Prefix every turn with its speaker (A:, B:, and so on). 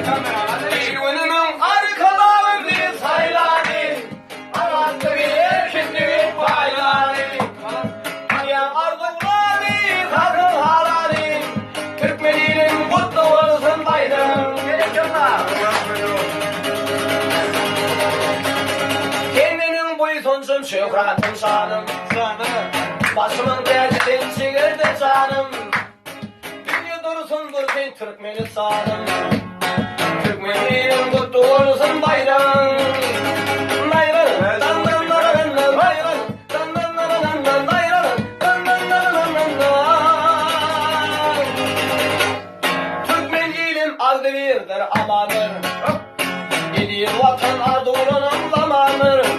A: Bir gününün arkaları bir saylanı, anlattı bir şimdi paylanı. Arayan arzuları, kadın haları, Türkmeninin kutlu olsun bayram. Kendinin buysunsun şöhretin şanım, başımın derdisin çiğirdi canım. Dünya dursundur sen Türkmeni sanım, Türkmeninin kutlu olsun bayram. Türkmenciliğin ardı birdir amanır, Yedi vatan ardurunun zamanır.